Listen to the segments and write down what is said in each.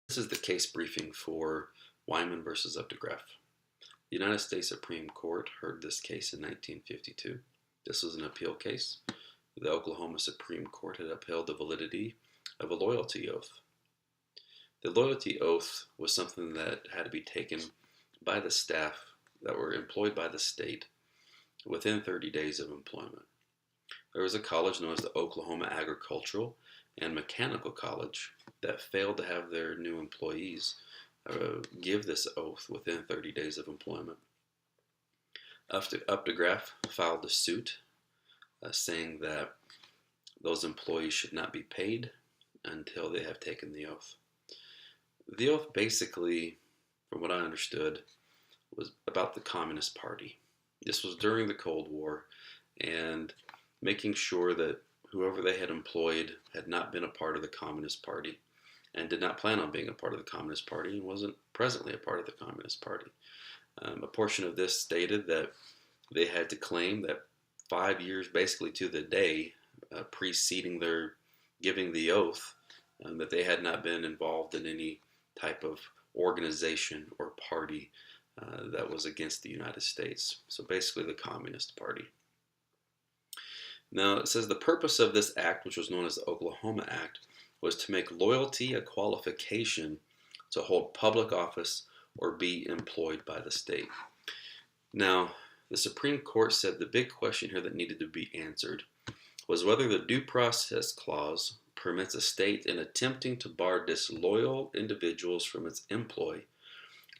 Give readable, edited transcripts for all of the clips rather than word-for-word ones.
This is the case briefing for Wieman versus Updegraff. The United States Supreme Court heard this case in 1952. This was an appeal case. The Oklahoma Supreme Court had upheld the validity of a loyalty oath. The loyalty oath was something that had to be taken by the staff that were employed by the state within 30 days of employment. There was a college known as the Oklahoma Agricultural and Mechanical College that failed to have their new employees give this oath within 30 days of employment. Updegraff filed a suit saying that those employees should not be paid until they have taken the oath. The oath basically, from what I understood, was about the Communist Party. This was during the Cold War, and making sure that whoever they had employed had not been a part of the Communist Party and did not plan on being a part of the Communist Party and wasn't presently a part of the Communist Party. A portion of this stated that they had to claim that 5 years, basically to the day, preceding their giving the oath, that they had not been involved in any type of organization or party that was against the United States. So basically the Communist Party. Now it says the purpose of this act, which was known as the Oklahoma Act, was to make loyalty a qualification to hold public office or be employed by the state. Now, the Supreme Court said the big question here that needed to be answered was whether the Due Process Clause permits a state in attempting to bar disloyal individuals from its employ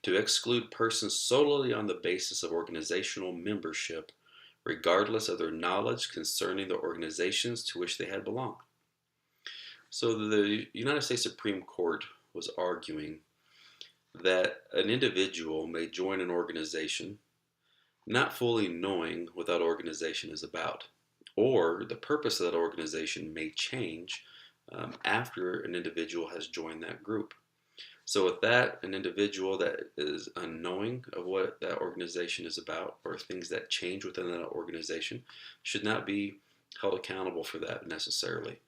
to exclude persons solely on the basis of organizational membership, regardless of their knowledge concerning the organizations to which they had belonged. So the United States Supreme Court was arguing that an individual may join an organization not fully knowing what that organization is about, or the purpose of that organization may change after an individual has joined that group. So with that, an individual that is unknowing of what that organization is about or things that change within that organization should not be held accountable for that necessarily,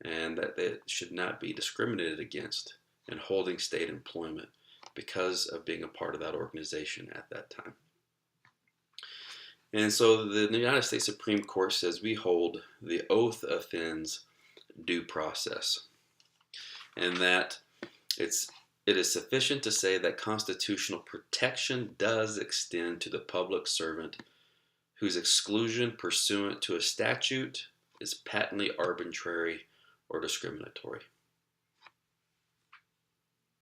and that they should not be discriminated against in holding state employment because of being a part of that organization at that time. And so the United States Supreme Court says we hold the oath offends due process, and that it is sufficient to say that constitutional protection does extend to the public servant whose exclusion pursuant to a statute is patently arbitrary or discriminatory.